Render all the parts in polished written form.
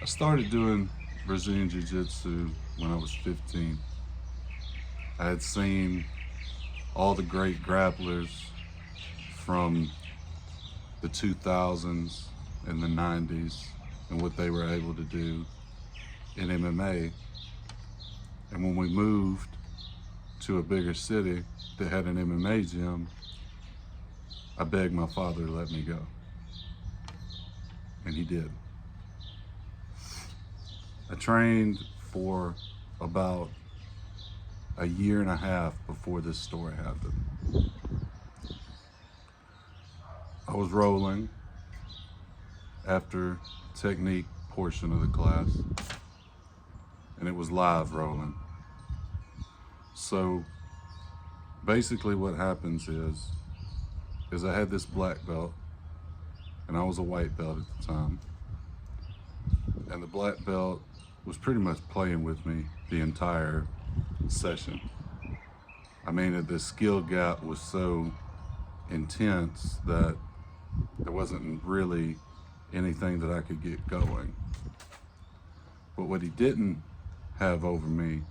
I started doing Brazilian Jiu Jitsu when I was 15. I had seen all the great grapplers from the 2000s and the 90s and what they were able to do in MMA. And when we moved to a bigger city that had an MMA gym, I begged my father to let me go. And he did. I trained for about a year and a half before this story happened. I was rolling after technique portion of the class, and it was live rolling. So basically what happens is I had this black belt, and I was a white belt at the time, and the black belt was pretty much playing with me the entire session. I mean, the skill gap was so intense that there wasn't really anything that I could get going. But what he didn't have over me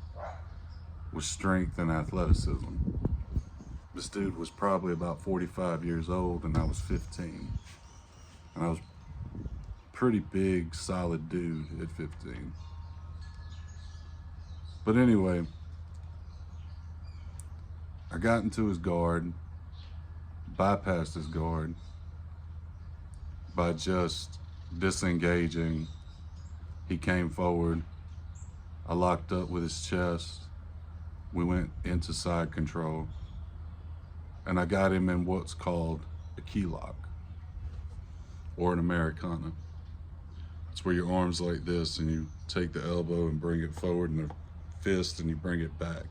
was strength and athleticism. This dude was probably about 45 years old and I was 15. And I was a pretty big, solid dude at 15. But anyway, I got into his guard, bypassed his guard by just disengaging. He came forward, I locked up with his chest, we went into side control, and I got him in what's called a key lock, or an Americana. It's where your arm's like this and you take the elbow and bring it forward and the fist and you bring it back.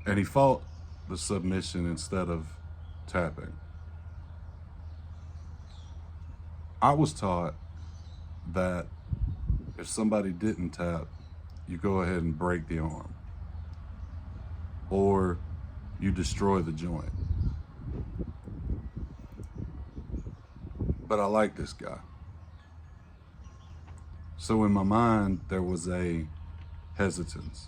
And he fought the submission instead of tapping. I was taught that if somebody didn't tap, you go ahead and break the arm, or you destroy the joint. But I like this guy. So in my mind, there was a hesitance.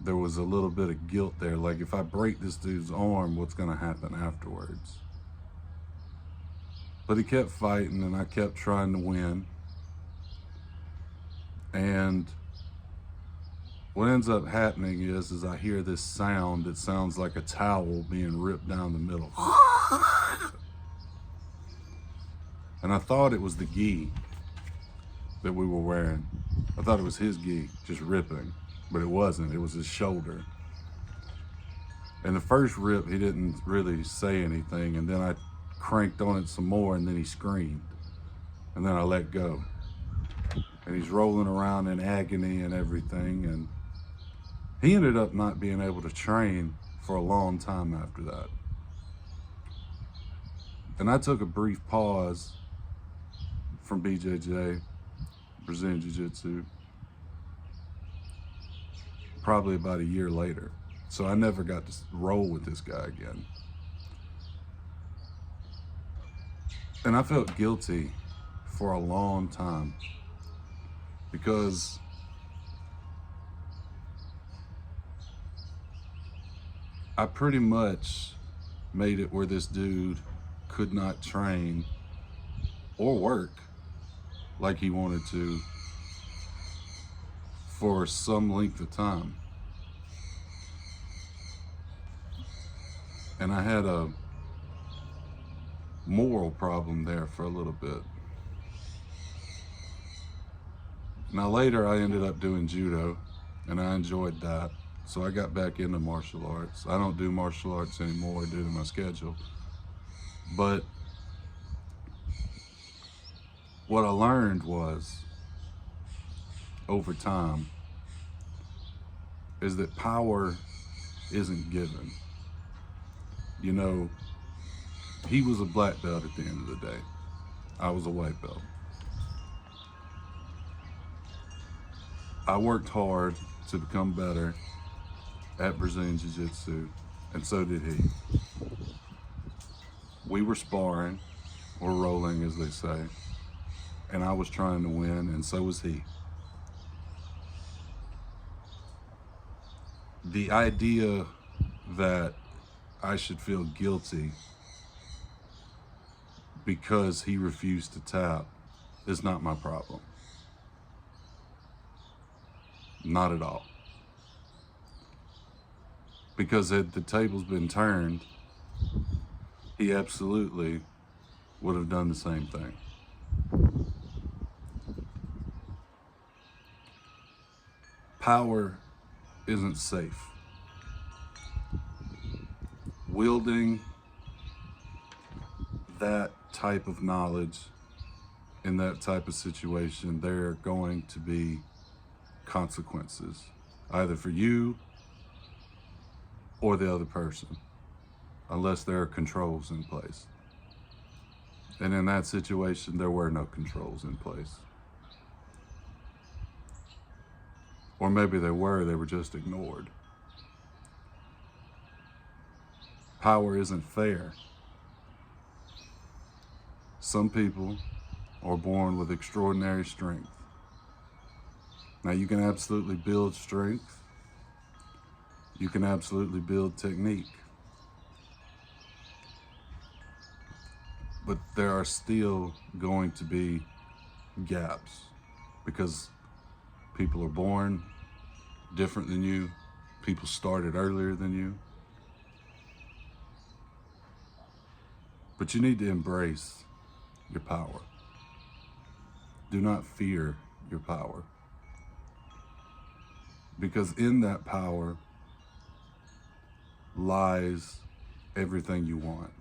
There was a little bit of guilt there, like if I break this dude's arm, what's gonna happen afterwards? But he kept fighting and I kept trying to win. And what ends up happening is I hear this sound that sounds like a towel being ripped down the middle. And I thought it was the gi that we were wearing. I thought it was his gi just ripping, but it wasn't. It was his shoulder. And the first rip, he didn't really say anything, and then I cranked on it some more, and then he screamed. And then I let go. And he's rolling around in agony and everything, and he ended up not being able to train for a long time after that. And I took a brief pause from BJJ, Brazilian Jiu-Jitsu, probably about a year later. So I never got to roll with this guy again. And I felt guilty for a long time because I pretty much made it where this dude could not train or work like he wanted to for some length of time. And I had a moral problem there for a little bit. Now later I ended up doing judo and I enjoyed that. So I got back into martial arts. I don't do martial arts anymore due to my schedule. But what I learned was, over time, is that power isn't given. You know, he was a black belt at the end of the day. I was a white belt. I worked hard to become better at Brazilian Jiu-Jitsu, and so did he. We were sparring, or rolling, as they say, and I was trying to win, and so was he. The idea that I should feel guilty because he refused to tap is not my problem. Not at all. Because had the tables been turned, he absolutely would have done the same thing. Power isn't safe. Wielding that type of knowledge in that type of situation, there are going to be consequences, either for you or the other person, unless there are controls in place. And in that situation, there were no controls in place. Or maybe they were just ignored. Power isn't fair. Some people are born with extraordinary strength. Now, you can absolutely build strength. You can absolutely build technique. But there are still going to be gaps because people are born different than you. People started earlier than you. But you need to embrace your power. Do not fear your power. Because in that power lies everything you want.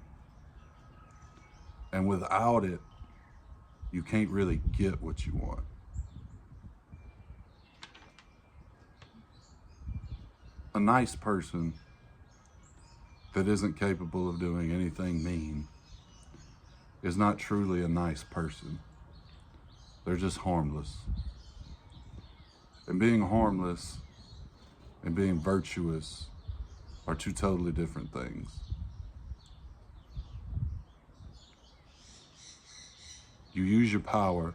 And without it, you can't really get what you want. A nice person that isn't capable of doing anything mean is not truly a nice person. They're just harmless. And being harmless and being virtuous are two totally different things. You use your power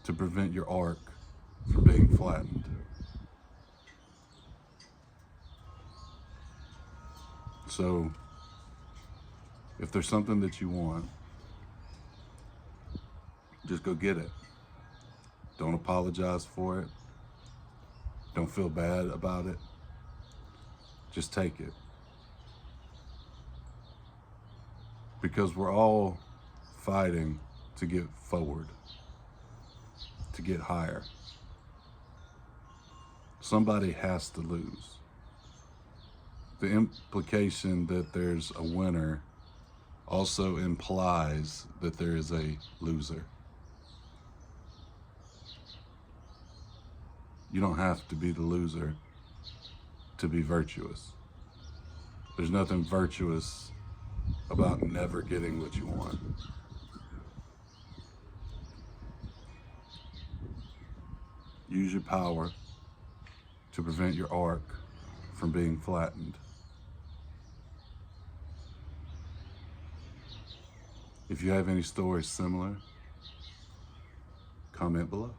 to prevent your arc from being flattened. So, if there's something that you want, just go get it. Don't apologize for it. Don't feel bad about it. Just take it. Because we're all fighting to get forward, to get higher. Somebody has to lose. The implication that there's a winner also implies that there is a loser. You don't have to be the loser to be virtuous. There's nothing virtuous about never getting what you want. Use your power to prevent your arc from being flattened. If you have any stories similar, comment below.